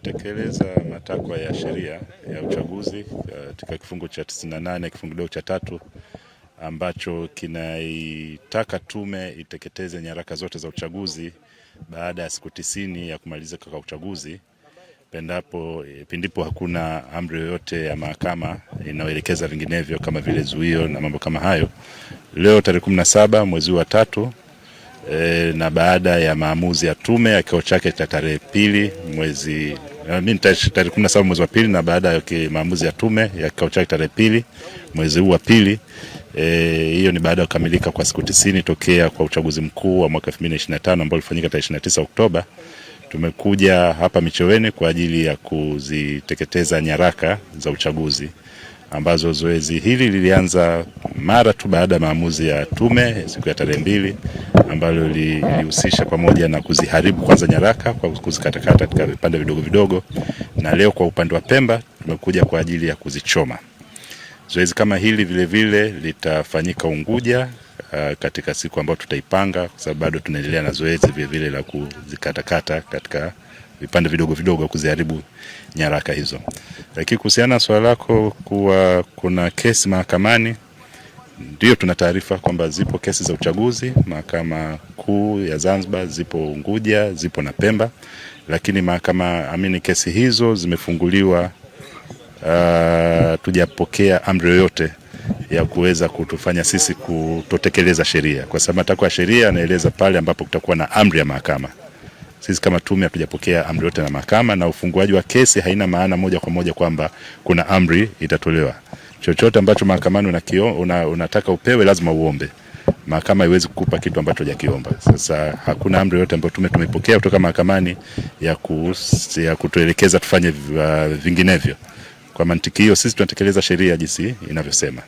Tunatekeleza matakwa ya sheria ya uchaguzi katika kifungu cha 98 kifungu kidogo cha 3 ambacho kinaitaka tume iteketeze nyaraka zote za uchaguzi baada ya siku 90 ya kumalizika kwa uchaguzi pindipo hakuna amri yoyote ya mahakama inayoelekeza vinginevyo kama vile zuio na mambo kama hayo. Leo tarehe 17 mwezi wa 3 na baada ya maamuzi ya tume ya kikao chake cha tarehe 2 mwezi tarehe 17 mwezi wa 2 na baada ya maamuzi ya tume ya kikao chake tarehe 2 mwezi huu wa 2, hiyo ni baada ya kukamilika kwa siku 90 tokea kwa uchaguzi mkuu wa mwaka 2025 ambao ulifanyika tarehe 29 Oktoba. Tumekuja hapa Micheweni kwa ajili ya kuziteketeza nyaraka za uchaguzi ambazo zoezi hili lilianza mara tu baada ya maamuzi ya tume siku ya tarehe 2, ambalo lilihusisha pamoja na kuziharibu kwanza nyaraka kwa kuzikatakata katika vipande vidogo vidogo, na leo kwa upande wa Pemba tumekuja kwa ajili ya kuzichoma. Zoezi kama hili vile vile litafanyika Unguja katika siku ambayo tutaipanga, kwa sababu bado tunaendelea na zoezi vile vile la kuzikatakata katika vipande vidogo vidogo kuziharibu nyaraka hizo. Lakini kuhusiana na swali lako kuwa kuna kesi mahakamani, ndio tuna taarifa kwamba zipo kesi za uchaguzi Mahakama Kuu ya Zanzibar, zipo Unguja, zipo na Pemba, lakini kesi hizo zimefunguliwa, tujapokea amri yoyote ya kuweza kutufanya sisi kutotekeleza sheria, kwa sababu matakwa ya sheria yanaeleza pale ambapo kutakuwa na amri ya mahakama. Sisi kama tume hatujapokea amri yote na mahakama, na ufunguaji wa kesi haina maana moja kwa moja kwamba kuna amri itatolewa. Chochote ambacho mahakamani unataka upewe lazima uombe. Mahakama haiwezi kukupa kitu ambacho hujakiomba. Sasa hakuna amri yote ambayo tumepokea kutoka mahakamani ya kutuelekeza tufanye vinginevyo. Kwa mantiki hiyo sisi tunatekeleza sheria jinsi inavyosema.